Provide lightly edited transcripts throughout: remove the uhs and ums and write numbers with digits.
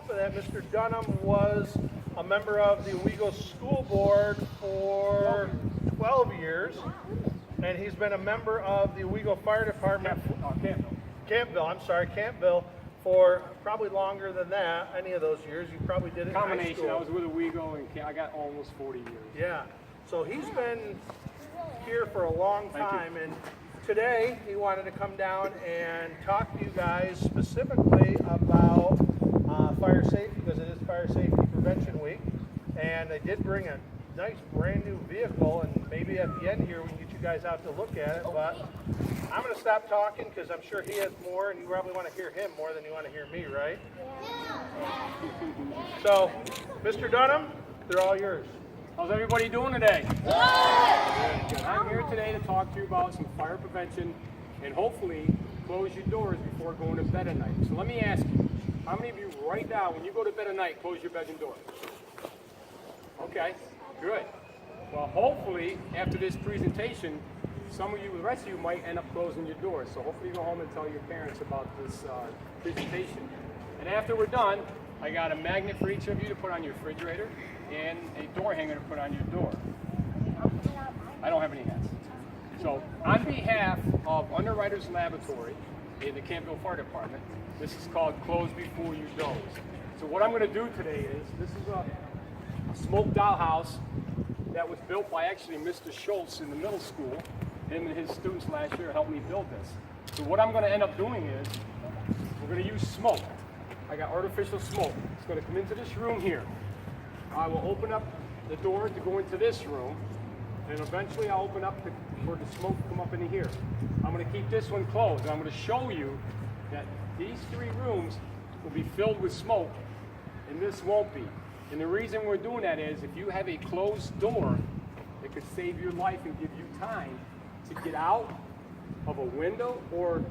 top of that, Mr. Dunham was a member of the Owego School Board for 12 years, and he's been a member of the Owego Fire Department, Campville, for probably longer than that. Any of those years, you probably did it in high Combination. school. I was with Owego, and I got almost 40 years. Yeah, so he's been here for a long time, and today he wanted to come down and talk to you guys specifically about fire safety, because it is Fire Safety Prevention Week, and they did bring a nice brand new vehicle, and maybe at the end here we can get you guys out to look at it, but I'm going to stop talking because I'm sure he has more, and you probably want to hear him more than you want to hear me, right? So, Mr. Dunham, they're all yours. How's everybody doing today? Good. I'm here today to talk to you about some fire prevention and hopefully close your doors before going to bed at night. So let me ask you, how many of you right now, when you go to bed at night, close your bedroom door? Okay, good. Well, hopefully, after this presentation, some of you, the rest of you might end up closing your doors. So hopefully you go home and tell your parents about this presentation. And after we're done, I got a magnet for each of you to put on your refrigerator and a door hanger to put on your door. I don't have any hats. So on behalf of Underwriters Laboratory in the Campville Fire Department, this is called Close Before You Doze. So what I'm going to do today is, this is a smoke dollhouse that was built by actually Mr. Schultz in the middle school. Him and his students last year helped me build this. So what I'm going to end up doing is, we're going to use smoke. I got artificial smoke. It's going to come into this room here. I will open up the door to go into this room, and eventually I'll open up for the smoke to come up into here. I'm going to keep this one closed, and I'm going to show you that these three rooms will be filled with smoke, and this won't be. And the reason we're doing that is, if you have a closed door, it could save your life and give you time to get out of a window, or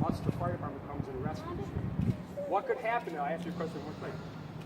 us, the fire department, comes and rescues you. What could happen, I'll ask you a question one thing.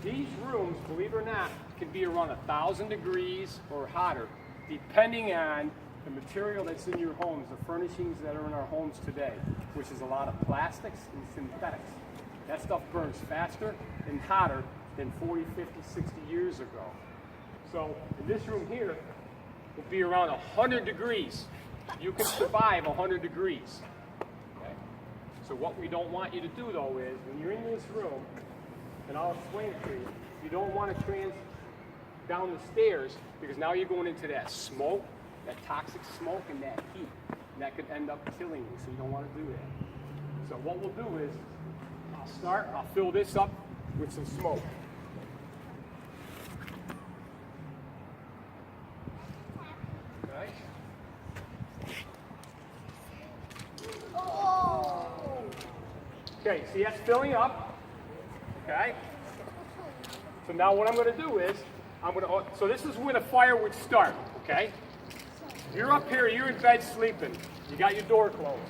These rooms, believe it or not, can be around 1,000 degrees or hotter, depending on the material that's in your homes, the furnishings that are in our homes today, which is a lot of plastics and synthetics. That stuff burns faster and hotter than 40, 50, 60 years ago. So in this room here, will be around 100 degrees. You can survive 100 degrees. Okay? So what we don't want you to do, though, is when you're in this room, and I'll explain it to you, you don't want to down the stairs, because now you're going into that smoke, that toxic smoke, and that heat. And that could end up killing you, so you don't want to do that. So what we'll do is, I'll fill this up with some smoke. Okay. Okay, see that's filling up. Okay. So now what I'm going to do is, so this is where the fire would start, okay? You're up here, you're in bed sleeping. You got your door closed.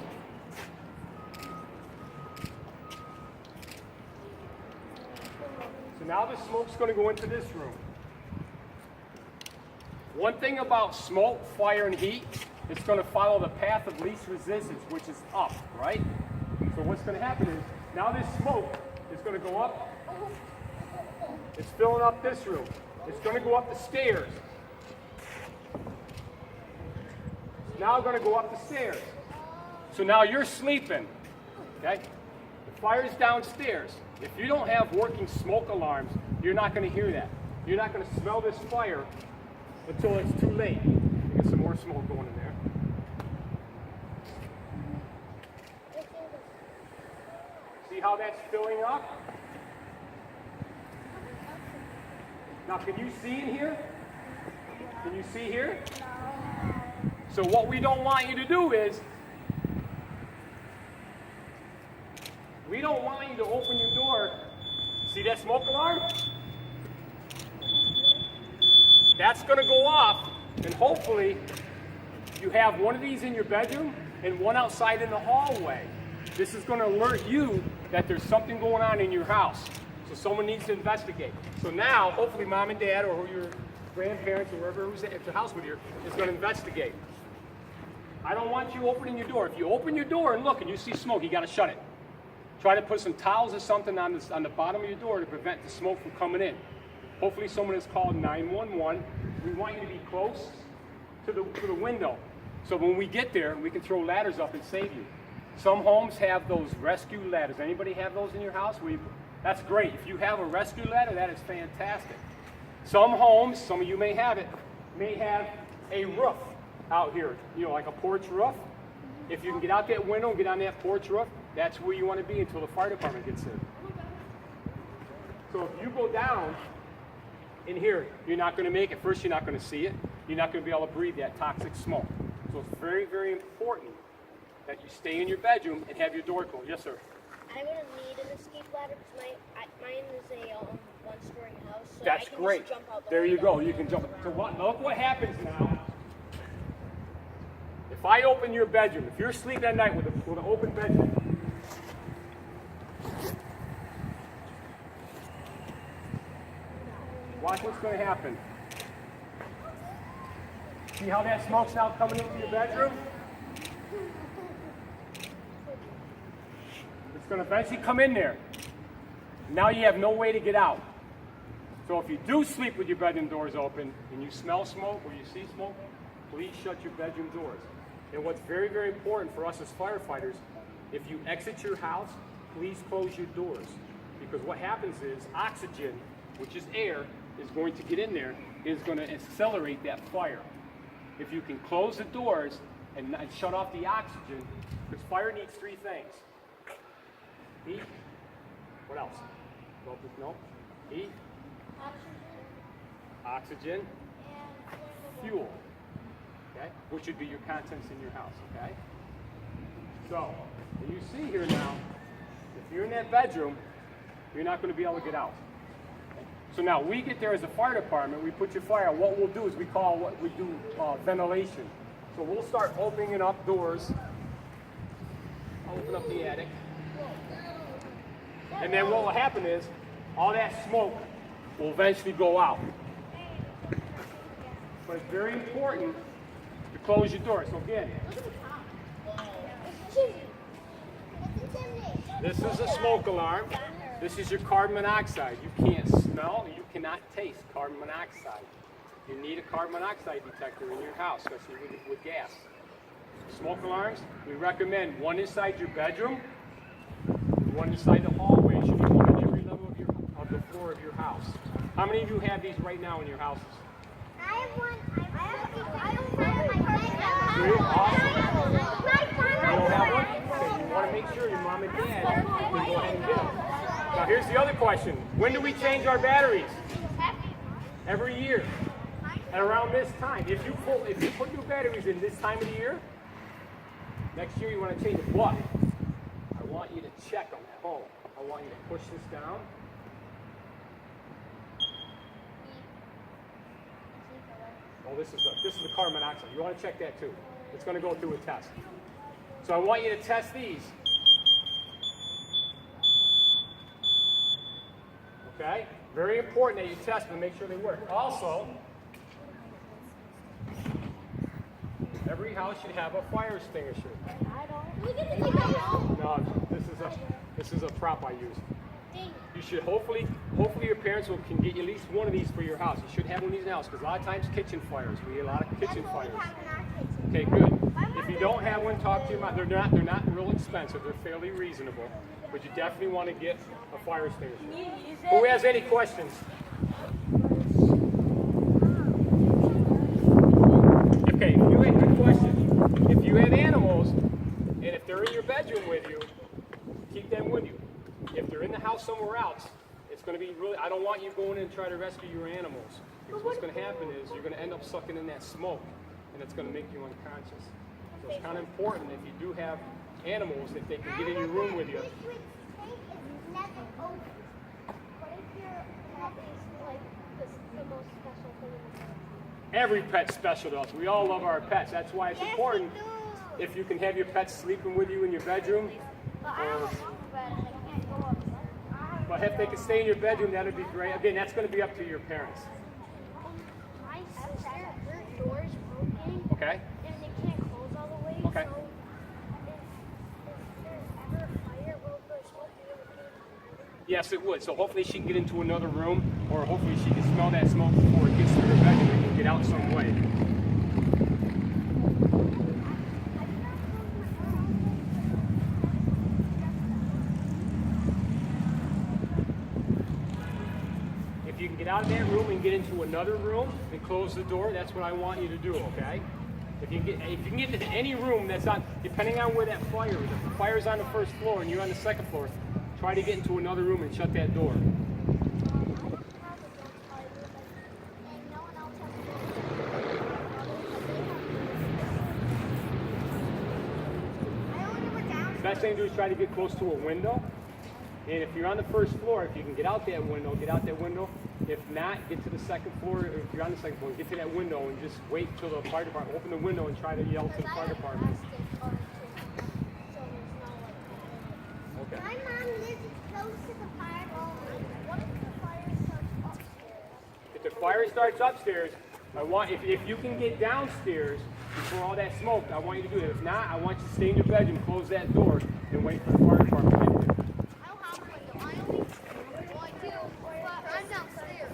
So now the smoke's going to go into this room. One thing about smoke, fire, and heat, it's going to follow the path of least resistance, which is up, right? So what's going to happen is, now this smoke is going to go up. It's filling up this room. It's going to go up the stairs. It's now going to go up the stairs. So now you're sleeping, okay? The fire's downstairs. If you don't have working smoke alarms, you're not going to hear that. You're not going to smell this fire until it's too late. You get some more smoke going in there. See how that's filling up? Now, can you see in here? Can you see here? So what we don't want you to do is, we don't want you to open your door. See that smoke alarm? That's going to go off, and hopefully you have one of these in your bedroom and one outside in the hallway. This is going to alert you that there's something going on in your house. So someone needs to investigate. So now, hopefully mom and dad or your grandparents or whoever who's at the house with you is going to investigate. I don't want you opening your door. If you open your door and look and you see smoke, you got to shut it. Try to put some towels or something on the bottom of your door to prevent the smoke from coming in. Hopefully someone has called 911. We want you to be close to the window. So when we get there, we can throw ladders up and save you. Some homes have those rescue ladders. Anybody have those in your house? That's great. If you have a rescue ladder, that is fantastic. Some homes, some of you may have it, may have a roof out here, like a porch roof. If you can get out that window and get on that porch roof, that's where you want to be until the fire department gets in. So if you go down in here, you're not going to make it. First, you're not going to see it. You're not going to be able to breathe that toxic smoke. So it's very, very important that you stay in your bedroom and have your door closed. Yes, sir? I wouldn't need an escape ladder because mine is a one-story house. So That's I can great. Just jump out the There you window. go. You can jump. So look what happens now. If I open your bedroom, if you're sleeping at night with an open bedroom, watch what's going to happen. See how that smoke's now coming into your bedroom? It's going to eventually come in there. Now you have no way to get out. So if you do sleep with your bedroom doors open and you smell smoke or you see smoke, please shut your bedroom doors. And what's very, very important for us as firefighters, if you exit your house, please close your doors. Because what happens is oxygen, which is air, is going to get in there, is going to accelerate that fire. If you can close the doors and shut off the oxygen, because fire needs three things. Heat. What else? No? Heat. Oxygen. Fuel. Okay? Which would be your contents in your house. Okay? So, and you see here now, if you're in that bedroom, you're not going to be able to get out. So now we get there as a fire department, we put your fire out. What we'll do is we do ventilation. So we'll start opening up doors. I'll open up the attic. And then what will happen is all that smoke will eventually go out. But it's very important to close your door. So again, this is a smoke alarm. This is your carbon monoxide. You can't smell, you cannot taste carbon monoxide. You need a carbon monoxide detector in your house, especially with gas. Smoke alarms, we recommend one inside your bedroom, one inside the hallway. It should be one on every level of the floor of your house. How many of you have these right now in your houses? I have one. I don't have Three? Awesome. You don't have one? Okay, you want to make sure your mom and dad can go ahead and get them. Now here's the other question. When do we change our batteries? Every year. At around this time. If you put new batteries in this time of the year, next year you want to change it. But I want you to check them at home. I want you to push this down. Oh, this is the carbon monoxide. You want to check that too. It's going to go through a test. So I want you to test these. Okay? Very important that you test them and make sure they work. Also, every house should have a fire extinguisher. No, this is a prop I use. You should hopefully your parents can get you at least one of these for your house. You should have one of these in the house because a lot of times kitchen fires. We get a lot of kitchen fires. Okay, good. If you don't have one, talk to your mom. They're not real expensive. They're fairly reasonable, but you definitely want to get a fire extinguisher. Who has any questions? Okay, if you have good question. If you have animals and if they're in your bedroom with you, keep them with you. If they're in the house somewhere else, it's going to be really, I don't want you going in and trying to rescue your animals. Because what's going to happen is you're going to end up sucking in that smoke, and it's going to make you unconscious. So it's kind of important if you do have animals that they can get in your room with you. Every pet's special to us. We all love our pets. That's why it's important if you can have your pets sleeping with you in your bedroom. But if they can stay in your bedroom, that would be great. Again, that's going to be up to your parents. My sister, her door is broken. Okay? And it can't close all the way. Okay. So if there's ever a fire, will the smoke Yes, it would. So hopefully she can get into another room, or hopefully she can smell that smoke before it gets to her bedroom and can get out some way. If you can get out of that room and get into another room and close the door, that's what I want you to do, okay? If you can get into any room that's on, depending on where that fire is, if the fire's on the first floor and you're on the second floor, try to get into another room and shut that door. The best thing to do is try to get close to a window. And if you're on the first floor, if you can get out that window, get out that window. If not, get to the second floor. If you're on the second floor, get to that window and just wait till the fire department, open the window and try to yell to the fire department. Okay. My mom lives close to the fire. What if the fire starts upstairs? If the fire starts upstairs, I want, if you can get downstairs before all that smoke, I want you to do it. If not, I want you to stay in your bedroom, close that door, and wait for the fire department to get there. I'm downstairs.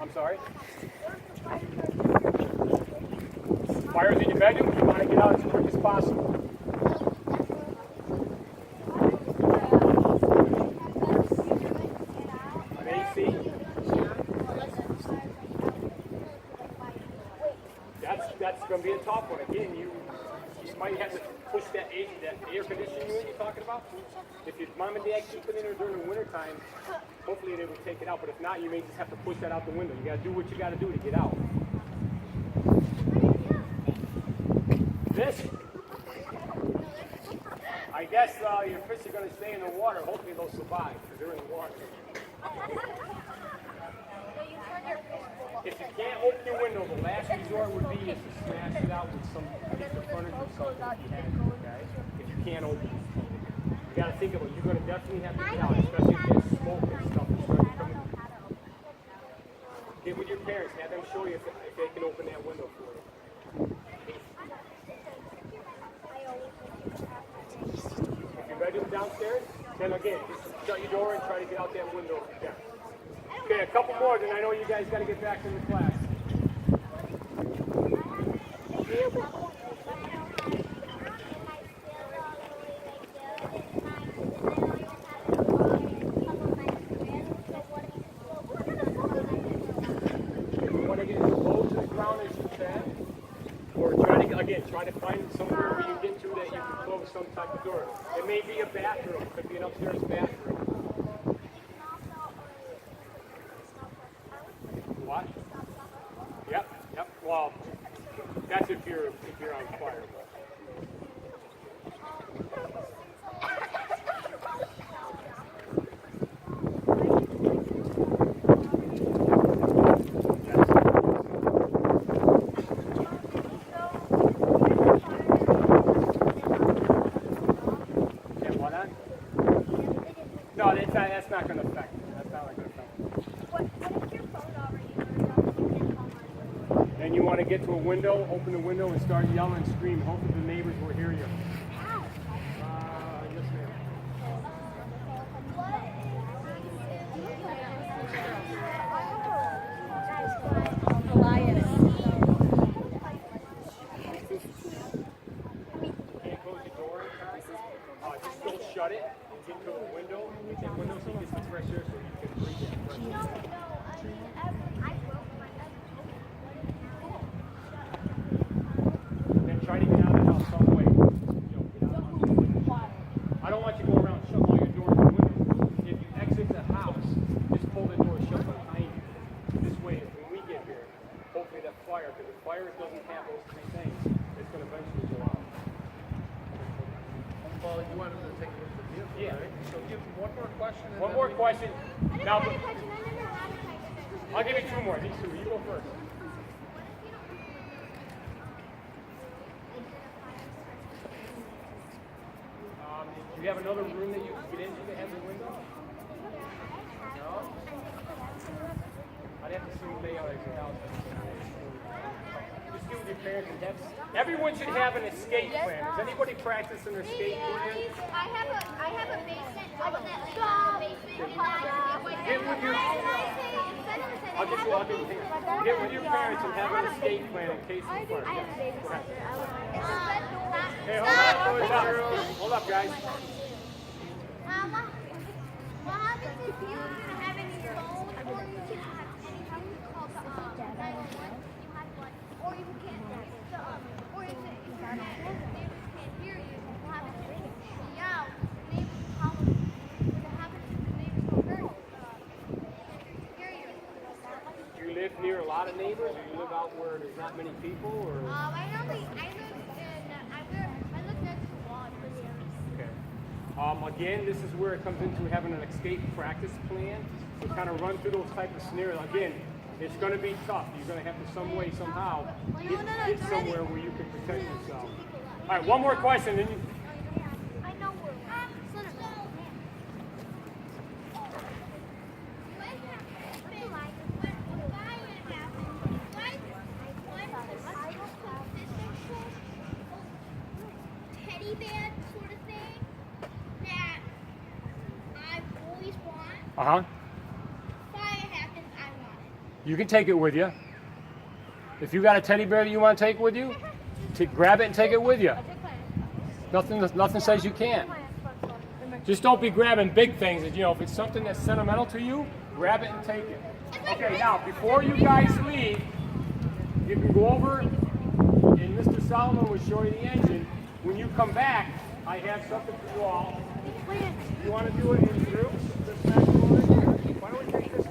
I'm sorry? Fire's in your bedroom, you want to get out as quick as possible. An AC? That's going to be a tough one. Again, you might have to push that air conditioning unit you're talking about. If your mom and dad keep it in there during the winter time, hopefully they will take it out. But if not, you may just have to push that out the window. You got to do what you got to do to get out. This, I guess your fish are going to stay in the water. Hopefully they'll survive because they're in the water. If you can't open your window, the last resort would be is to smash it out with some piece of furniture or something if you can, okay? If you can't open it. You got to think about it. You're going to definitely have to get out, especially if there's smoke and stuff that's starting to come in. Get with your parents. Have them show you if they can open that window for you. If your bedroom's downstairs, then again, just shut your door and try to get out that window if you can. Okay, a couple more, then I know you guys got to get back into class. You want to get as low to the ground as you can, or try to find somewhere where you get to that you can close some type of door. It may be a bathroom, it could be an upstairs bathroom. What? Yep. Well, that's if you're on fire. And what on? No, that's not going to affect it. That's not going to affect it. What if your phone already Then you want to get to a window, open the window, and start yelling and scream. Hopefully the neighbors will hear you. Yes, ma'am. Can't close your door in time. Just don't shut it and get to a window. Get that window so you get some fresh air so you can breathe that fresh air. Then try to get out of the house some way. Get out. I don't want you to go around and shut all your doors and windows. If you exit the house, just pull the door shut behind you. This way, when we get here, hopefully that fire, because if fire doesn't have those three things, it's going to eventually go out. Well, you wanted to take a look at the vehicle, Yeah. right? So give one more question. And One then more we- question. Now, I never had a question. I'll give you two more. These two. You go first. Do you have another room that you can get into that has a window? No? I'd have to see the layout of your house. Just get with your parents and have, everyone should have an escape plan. Does anybody practice an escape plan? I have a basement. I was in the basement. Get with your, I'll get you, get with your parents and have an escape plan in case of fire. Hey, hold up, guys. What happens if you don't have any phone or you can have anything called 911? You have one, or you can't get the or if your neighbors can't hear you, what happens if you yell? Neighbors call us. What happens if the neighbors don't hear you? Do you live near a lot of neighbors, or you live out where there's not many people, or? I live next to one. Okay. Again, this is where it comes into having an escape practice plan. So kind of run through those type of scenarios. Again, it's going to be tough. You're going to have to some way, somehow, get somewhere where you can protect yourself. All right, one more question. Then you, I know where. Son of a teddy bear sort of thing that I've always wanted. Fire happens, I want it. You can take it with you. If you got a teddy bear that you want to take with you, grab it and take it with you. Nothing says you can't. Just don't be grabbing big things. You know, if it's something that's sentimental to you, grab it and take it. Okay, now before you guys leave, you can go over and Mr. Solomon will show you the engine. When you come back, I have something for you all. You want to do it in groups? Why don't we take this